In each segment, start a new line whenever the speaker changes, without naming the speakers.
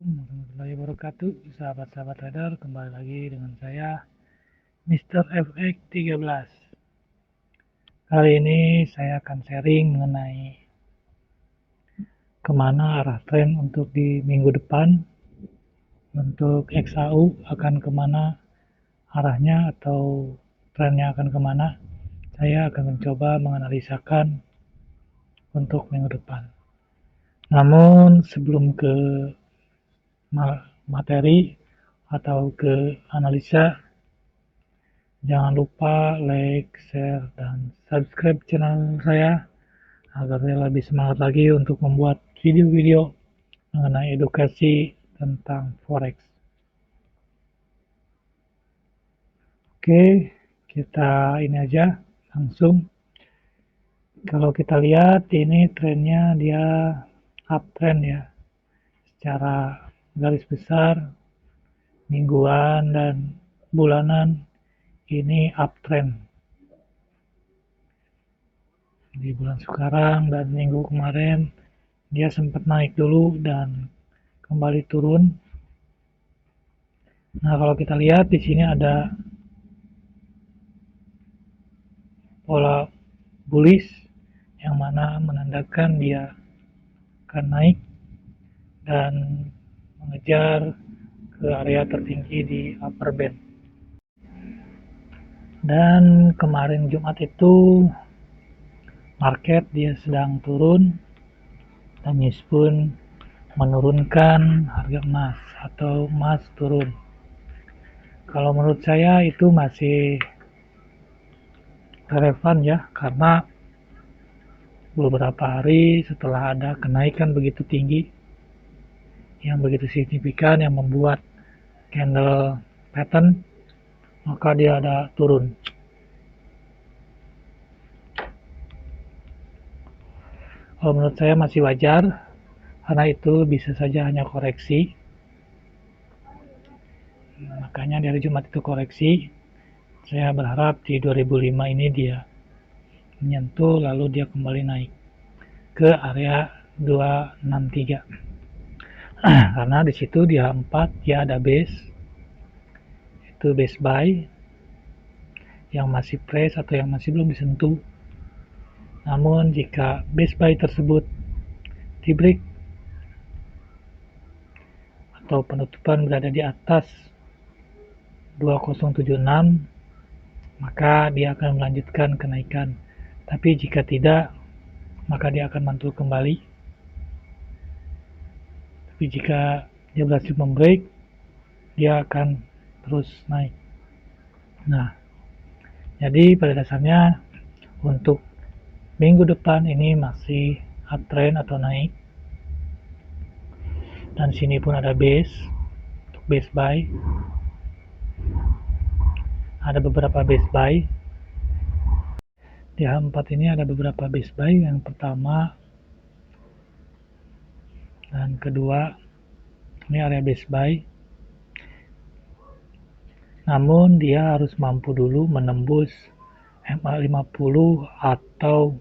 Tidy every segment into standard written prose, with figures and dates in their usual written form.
Warahmatullahi wabarakatuh, sahabat-sahabat trader, kembali lagi dengan saya Mr. FX 13. Kali ini saya akan sharing mengenai kemana arah tren untuk di minggu depan. Untuk XAU akan kemana arahnya atau trennya akan kemana. Saya akan mencoba menganalisakan untuk minggu depan. Namun sebelum ke materi atau ke analisa, jangan lupa like, share, dan subscribe channel saya agar saya lebih semangat lagi untuk membuat video-video mengenai edukasi tentang forex. Oke, kita ini aja langsung. Kalau kita lihat ini trennya dia uptrend ya, secara garis besar mingguan dan bulanan ini uptrend. Di bulan sekarang dan minggu kemarin dia sempat naik dulu dan kembali turun. Nah, kalau kita lihat di sini ada pola bullish yang mana menandakan dia akan naik dan mengejar ke area tertinggi di upper band. Dan kemarin Jumat itu market dia sedang turun dan News pun menurunkan harga emas atau emas turun. Kalau menurut saya itu masih relevan ya, karena beberapa hari setelah ada kenaikan begitu tinggi yang begitu signifikan yang membuat candle pattern, maka dia ada turun. Kalau menurut saya masih wajar, karena itu bisa saja hanya koreksi. Makanya dari Jumat itu koreksi. Saya berharap di 2005 ini dia menyentuh lalu dia kembali naik ke area 263. Karena di situ di H4 dia ada base, itu base buy yang masih fresh atau yang masih belum disentuh. Namun jika base buy tersebut di break atau penutupan berada di atas 2076, maka dia akan melanjutkan kenaikan. Tapi jika tidak, maka dia akan mantul kembali. Tapi jika dia berhasil membreak, dia akan terus naik. Nah, jadi pada dasarnya untuk minggu depan ini masih uptrend atau naik. Dan sini pun ada base untuk base buy. Ada beberapa base buy. Di H4 ini ada beberapa base buy. Yang pertama dan kedua, ini area base buy. Namun dia harus mampu dulu menembus MA50 atau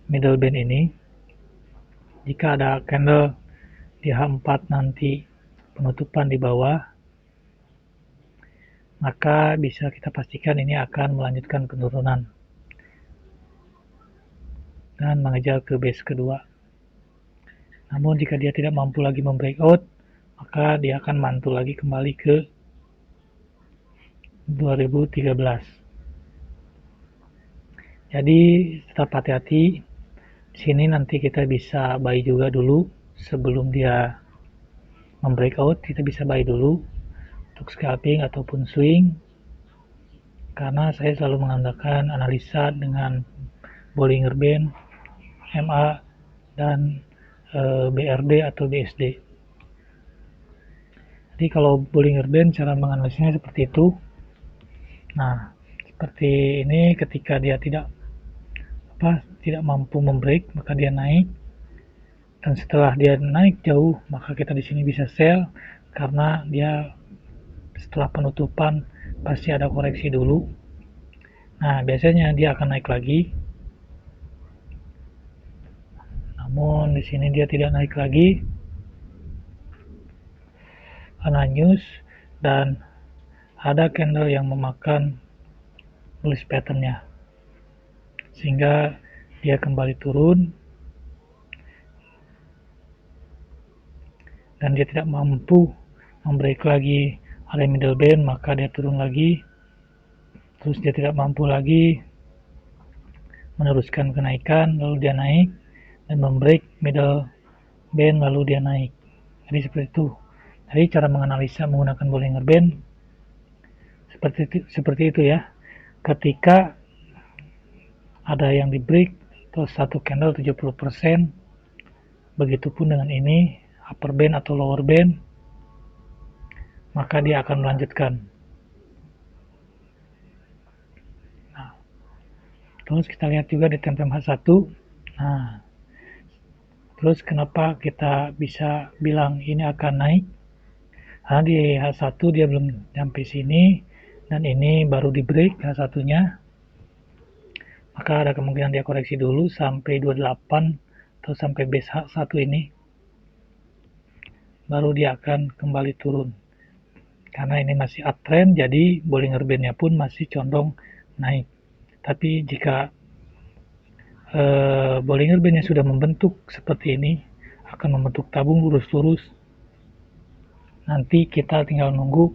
middle band ini. Jika ada candle di H4 nanti penutupan di bawah, maka bisa kita pastikan ini akan melanjutkan penurunan dan mengejar ke base kedua. Namun jika dia tidak mampu lagi membreakout, maka dia akan mantul lagi kembali ke 2013. Jadi tetap hati-hati. Di sini nanti kita bisa buy juga dulu sebelum dia membreakout. Kita bisa buy dulu untuk scalping ataupun swing. Karena saya selalu mengandalkan analisa dengan Bollinger Band, MA, dan BRD atau BSD. Jadi kalau Bollinger Band cara menganalisanya seperti itu. Nah, seperti ini ketika dia tidak mampu membreak, maka dia naik. Dan setelah dia naik jauh, maka kita di sini bisa sell karena dia setelah penutupan pasti ada koreksi dulu. Nah, biasanya dia akan naik lagi. Namun di sini dia tidak naik lagi. unused, dan ada candle yang memakan bullish patternnya, sehingga dia kembali turun dan dia tidak mampu membreak lagi area middle band, maka dia turun lagi, terus dia tidak mampu lagi meneruskan kenaikan, lalu dia naik dan membreak middle band, lalu dia naik. Jadi seperti itu. Jadi cara menganalisa menggunakan Bollinger Band seperti itu ya. Ketika ada yang di break atau satu candle 70%, begitupun dengan ini upper band atau lower band, maka dia akan melanjutkan. Nah, terus kita lihat juga di time frame H1. Nah, terus kenapa kita bisa bilang ini akan naik? Nah, di H1 dia belum sampai sini dan ini baru di break H1-nya. Maka ada kemungkinan dia koreksi dulu sampai 28 atau sampai base H1 ini. Baru dia akan kembali turun. Karena ini masih uptrend, jadi Bollinger Band-nya pun masih condong naik. Tapi jika Bollinger Band-nya sudah membentuk seperti ini, akan membentuk tabung lurus-lurus, nanti kita tinggal nunggu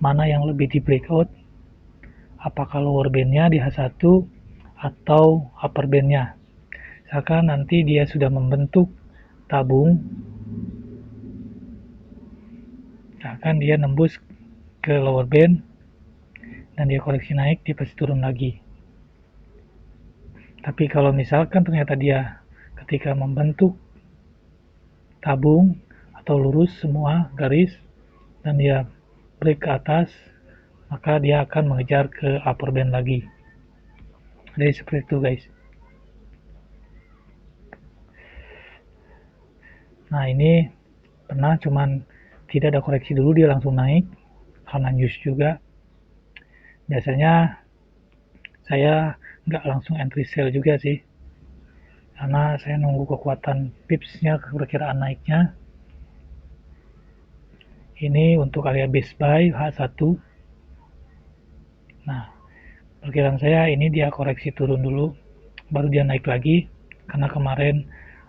mana yang lebih di breakout, apakah lower band-nya di H1 atau upper band-nya. Misalkan nanti dia sudah membentuk tabung, misalkan dia nembus ke lower band dan dia koreksi naik, dia pasti turun lagi. Tapi kalau misalkan ternyata dia ketika membentuk tabung atau lurus semua garis dan dia break ke atas, maka dia akan mengejar ke upper band lagi. Jadi seperti itu guys. Nah ini pernah cuman tidak ada koreksi dulu dia langsung naik karena news juga. Biasanya saya nggak langsung entry sell juga sih, karena saya nunggu kekuatan pipsnya, perkiraan naiknya. Ini untuk area base buy H1. Nah, perkiraan saya ini dia koreksi turun dulu, baru dia naik lagi, karena kemarin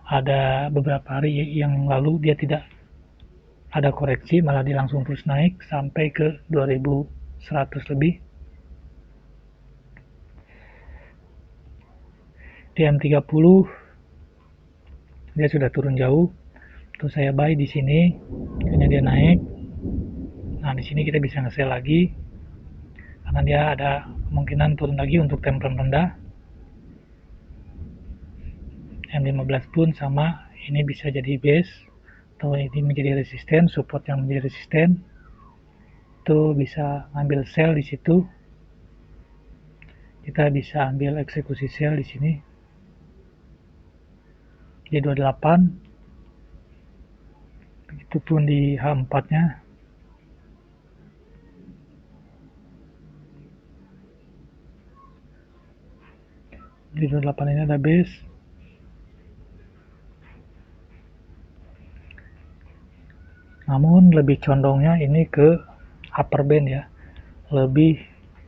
ada beberapa hari yang lalu dia tidak ada koreksi, malah dia langsung terus naik sampai ke 2100 lebih. Di M30 dia sudah turun jauh, terus saya buy di sini, hanya dia naik. Nah di sini kita bisa nge-sell lagi, karena dia ada kemungkinan turun lagi untuk time frame rendah. M15 pun sama, ini bisa jadi base atau ini menjadi resisten, support yang menjadi resisten. Itu bisa ambil sell di situ. Kita bisa ambil eksekusi sell di sini. Di 28. Begitupun di H4-nya. Di 28 ini ada base. Namun lebih condongnya ini ke upper band ya, lebih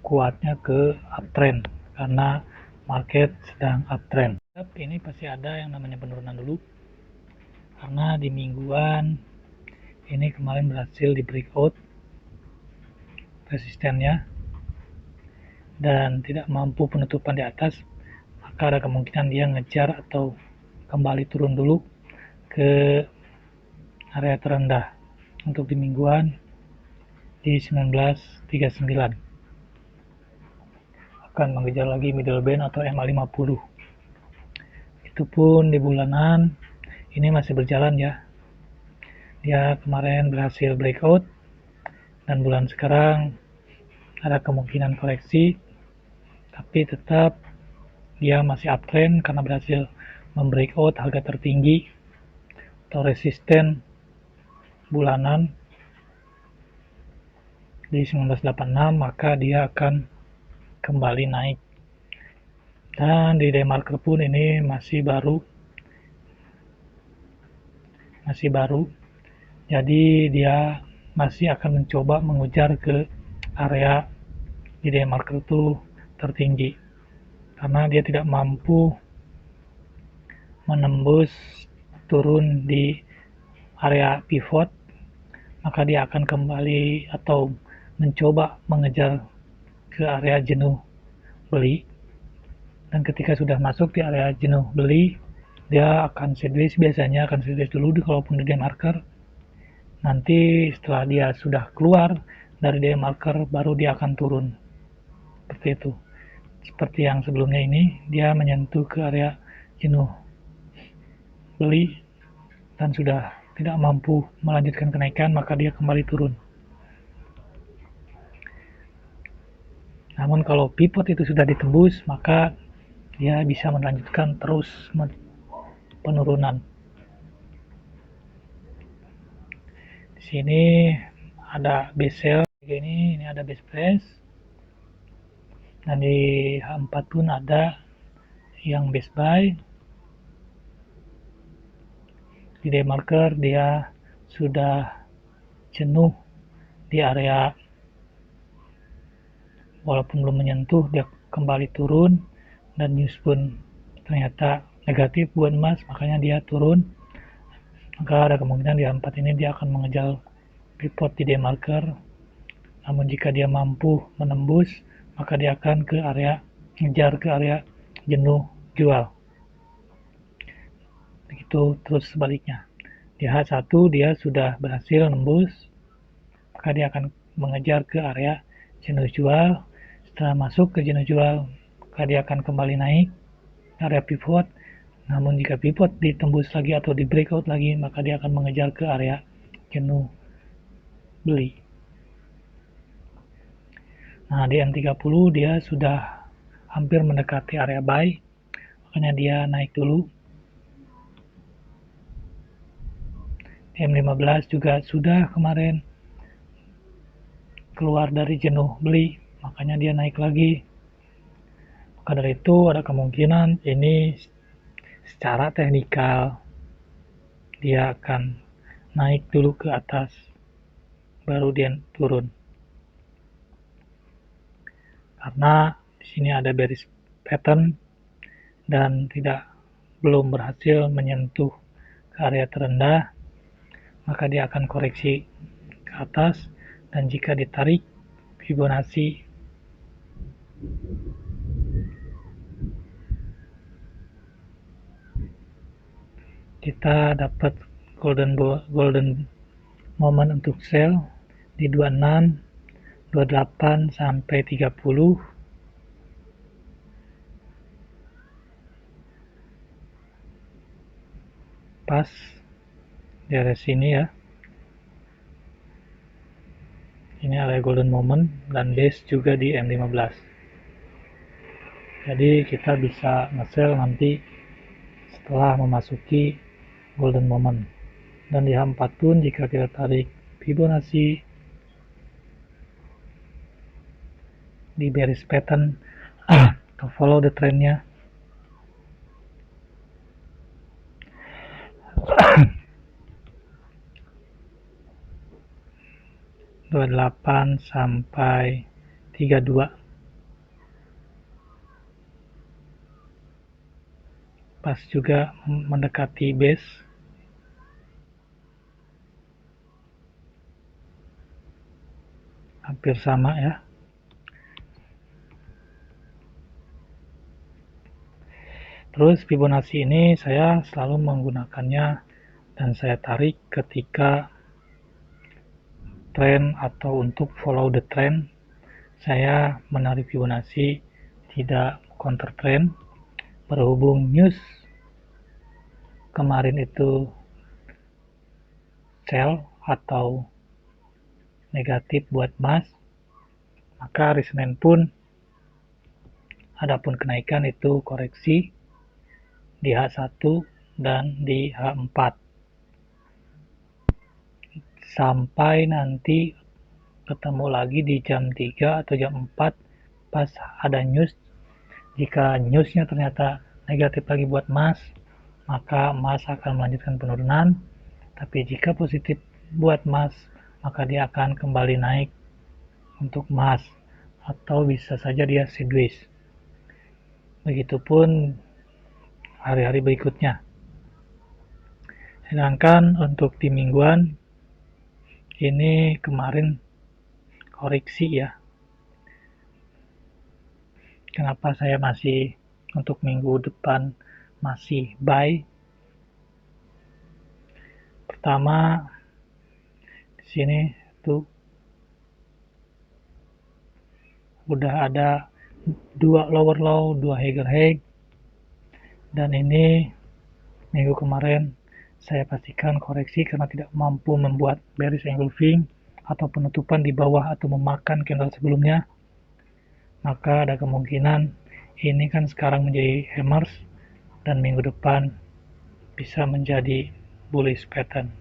kuatnya ke uptrend karena market sedang uptrend. Ini pasti ada yang namanya penurunan dulu, karena di mingguan ini kemarin berhasil di breakout resistennya dan tidak mampu penutupan di atas, maka ada kemungkinan dia ngejar atau kembali turun dulu ke area terendah untuk di mingguan di 1939, akan mengejar lagi middle band atau MA50. Itu pun di bulanan ini masih berjalan ya, dia kemarin berhasil breakout dan bulan sekarang ada kemungkinan koreksi, tapi tetap dia masih uptrend karena berhasil membreakout harga tertinggi atau resisten bulanan di 1986, maka dia akan kembali naik. Dan di day marker pun ini masih baru, jadi dia masih akan mencoba mengejar ke area di day marker itu tertinggi, karena dia tidak mampu menembus turun di area pivot, maka dia akan kembali atau mencoba mengejar ke area jenuh beli. Dan ketika sudah masuk di area jenuh beli, dia akan sideways, biasanya akan sideways dulu kalaupun di day marker. Nanti setelah dia sudah keluar dari day marker, baru dia akan turun. Seperti itu. Seperti yang sebelumnya ini, dia menyentuh ke area jenuh beli dan sudah tidak mampu melanjutkan kenaikan, maka dia kembali turun. Namun kalau pivot itu sudah ditembus, maka dia bisa melanjutkan terus penurunan. Di sini ada base sell, ini ada base price, dan di H4 pun ada yang base buy. Di day marker dia sudah jenuh di area, walaupun belum menyentuh, dia kembali turun, dan news pun ternyata negatif buat emas, makanya dia turun. Maka ada kemungkinan di A4 ini dia akan mengejar pivot di day marker. Namun jika dia mampu menembus, maka dia akan ke area, ngejar ke area jenuh jual. Begitu terus sebaliknya. Di H1 dia sudah berhasil nembus, maka dia akan mengejar ke area jenuh jual. Setelah masuk ke jenuh jual, maka dia akan kembali naik area pivot. Namun jika pivot ditembus lagi atau di breakout lagi, maka dia akan mengejar ke area jenuh beli. Nah, di M30 dia sudah hampir mendekati area buy, makanya dia naik dulu. Di M15 juga sudah kemarin keluar dari jenuh beli, makanya dia naik lagi. Maka dari itu ada kemungkinan ini secara teknikal dia akan naik dulu ke atas, baru dia turun. Karena di sini ada bearish pattern dan belum berhasil menyentuh ke area terendah, maka dia akan koreksi ke atas. Dan jika ditarik Fibonacci kita dapat golden moment untuk sell di 26, 28 sampai 30. Pas di area sini ya. Ini area golden moment dan base juga di M15. Jadi kita bisa nge-sell nanti setelah memasuki golden moment. Dan di H4 pun jika kita tarik Fibonacci di bearish pattern to follow the trendnya, dua 28 sampai 32 pas juga mendekati base. Hampir sama ya. Terus Fibonacci ini saya selalu menggunakannya dan saya tarik ketika trend atau untuk follow the trend. Saya menarik Fibonacci tidak counter trend, berhubung news kemarin itu sell atau negatif buat emas, maka hari Senin pun adapun kenaikan itu koreksi di H1 dan di H4 sampai nanti ketemu lagi di jam 3 atau jam 4 pas ada news. Jika newsnya ternyata negatif lagi buat emas, maka emas akan melanjutkan penurunan. Tapi jika positif buat emas, maka dia akan kembali naik untuk emas, atau bisa saja dia sideways. Begitupun hari-hari berikutnya. Sedangkan untuk di mingguan ini kemarin koreksi ya. Kenapa saya masih untuk minggu depan masih buy? Pertama, di sini tuh udah ada 2 lower low, 2 higher high, dan ini minggu kemarin saya pastikan koreksi karena tidak mampu membuat bearish engulfing atau penutupan di bawah atau memakan candle sebelumnya. Maka ada kemungkinan ini kan sekarang menjadi hammers dan minggu depan bisa menjadi bullish pattern.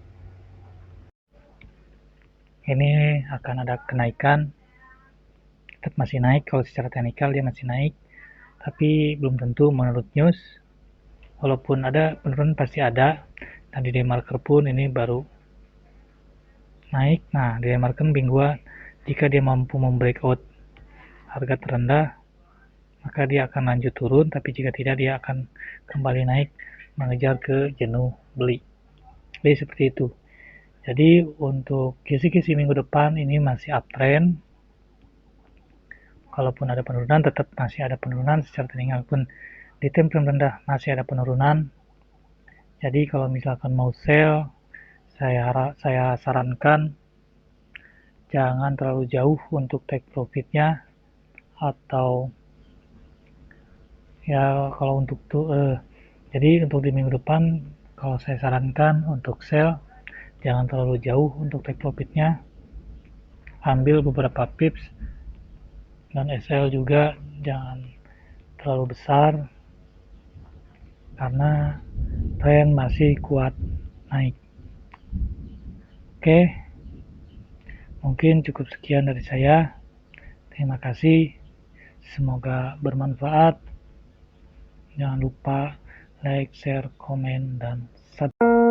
Ini akan ada kenaikan, tetap masih naik. Kalau secara teknikal dia masih naik, tapi belum tentu menurut news. Walaupun ada penurunan pasti ada, dan di day marker pun ini baru naik. Nah, di day marker mingguan jika dia mampu membreakout harga terendah, maka dia akan lanjut turun, tapi jika tidak dia akan kembali naik mengejar ke jenuh beli. Jadi seperti itu. Jadi untuk kisi-kisi minggu depan ini masih uptrend. Kalaupun ada penurunan, tetap masih ada penurunan secara teknikal pun di time frame rendah masih ada penurunan. Jadi kalau misalkan mau sell, saya sarankan jangan terlalu jauh untuk take profitnya, atau ya kalau untuk jadi untuk di minggu depan kalau saya sarankan untuk sell jangan terlalu jauh untuk take profitnya, ambil beberapa pips, dan SL juga jangan terlalu besar karena tren masih kuat naik. Oke, mungkin cukup sekian dari saya. Terima kasih, semoga bermanfaat. Jangan lupa like, share, komen, dan subscribe.